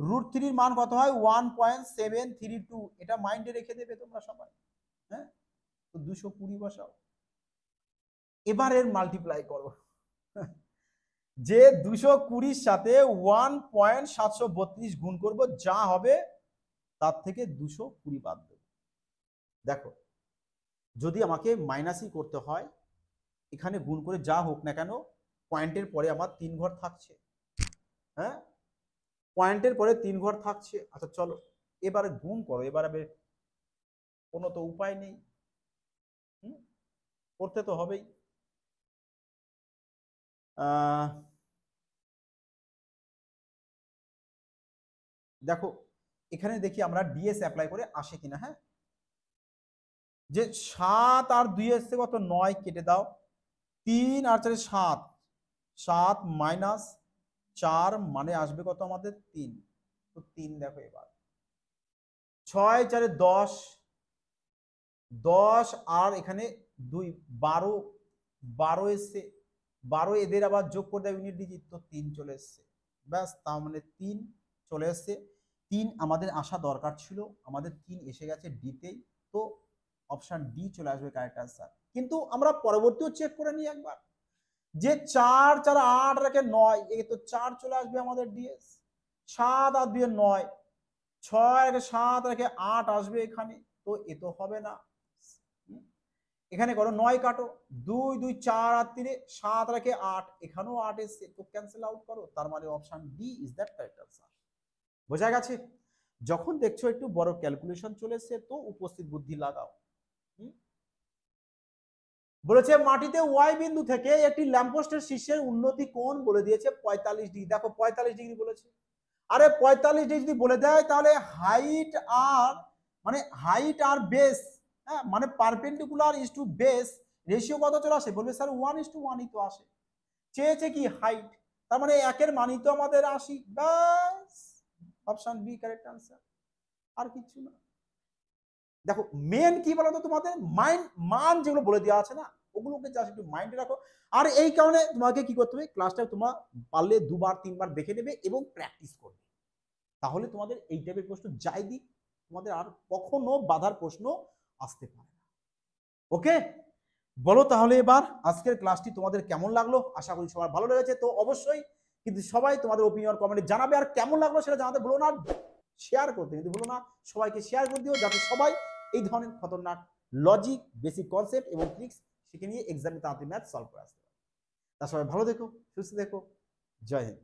√3 মান কত হয় 1.732, এটা মাইন্ডে রেখে দেবে তোমরা সবাই, হ্যাঁ তো 220 বসাও, এবার এর মাল্টিপ্লাই করো যে 220 সাথে 1.732 গুণ করব, যা হবে তার থেকে 220 বাদ দেব। দেখো যদি আমাকে মাইনাসই করতে হয়, এখানে গুণ করে যা হোক না কেন পয়েন্টের পরে আমার 3 ঘর থাকছে, হ্যাঁ পয়েন্টের পরে 3 ঘর থাকছে। আচ্ছা চলো এবারে গুণ করো, এবারে কোনো তো উপায় নেই, করতে তো হবেই। দেখো এখানে দেখি আমরা ডিএস অ্যাপ্লাই করে আসে কিনা, হ্যাঁ যে 7 আর 2 এসছে কত 9, কেটে দাও, 3 আর 4 7, 7 - 4 মানে আসবে কত আমাদের 3, তো 3 দেখো এবার 6 4 10, 10 আর এখানে 2 12, 12 এসছে, 12 এদের আবার যোগ করে দেয় ইউনিট ডিজিট, তো 3 চলে এসছে, ব্যাস তার মানে 3 চলে এসছে। 3 আমাদের আসা দরকার ছিল, আমাদের 3 এসে গেছে ডিতেই, তো অপশন ডি চলে আসবে কারেক্ট আনসার। কিন্তু আমরা পরবর্তীও চেক করে নিই একবার, যে 4 4 8 রেখে 9, এই তো 4 চলে আসবে আমাদের ডিএস, 7 আর 2 9, 6 রেখে 7 রেখে 8 আসবে এখানে, তো এ তো হবে না। এখানে করো 9 কাটো, 2 2 4 আর 3 7 রেখে 8, এখানেও 8 এসছে, তো ক্যান্সেল আউট করো, তার মানে option D is that correct answer. বোঝা গেছে? যখন দেখছো একটু বড় ক্যালকুলেশন চলে এসছে, তো উপস্থিত বুদ্ধি লাগাও। বলেছে মাটিতে ওয়াই বিন্দু থেকে একটি ল্যাম্পপোস্টের শীর্ষের উন্নতি কোণ বলে দিয়েছে 45 ডিগ্রি, দেখো 45 ডিগ্রি বলেছে, আরে 45 ডিগ্রি বলে দেয় তাহলে হাইট আর মানে হাইট আর বেস, হ্যাঁ মানে perpendicular is to base ratio কত চলে আসে, বলবে স্যার 1:1ই তো আসে, চেয়েছে কি হাইট, তার মানে একের মানই তো আমাদের 80, ব্যাস অপশন বি কারেক্ট আনসার, আর কিছু না। দেখো মেন কি বলতো, তোমাদের মাইন্ড মান যেগুলো বলে দেওয়া আছে না, ওগুলোকে জাস্ট একটু মাইন্ডে রাখো। আর এই কারণে তোমাকে কি করতে হবে, ক্লাসটা তোমরা পারলে 2বার 3বার দেখে নেবে এবং প্র্যাকটিস করবে, তাহলে তোমাদের এই টাইপের প্রশ্ন যাই দিক তোমাদের আর কখনো বাধার প্রশ্ন আসতে পারে না। ওকে, বলো তাহলে এবার আজকের ক্লাসটি তোমাদের কেমন লাগলো, আশা করি সবার ভালো লেগেছে। তো অবশ্যই কিন্তু সবাই তোমাদের ওপিনিয়ন কমেন্টে জানাবে, আর কেমন লাগলো সেটা জানাতে ভুলো না, শেয়ার করতে কিন্তু ভুলো না, সবাইকে শেয়ার করে দিও যাতে সবাই এই ধরনের খতরনাক লজিক, বেসিক কনসেপ্ট এবং ট্রিক্স শিখে নিয়ে এক্সামে তাড়াতাড়ি ম্যাথ সলভ করে আসতে পারে। তা সবাই ভালো দেখো, সুস্থ দেখো, জয় হিন্দ।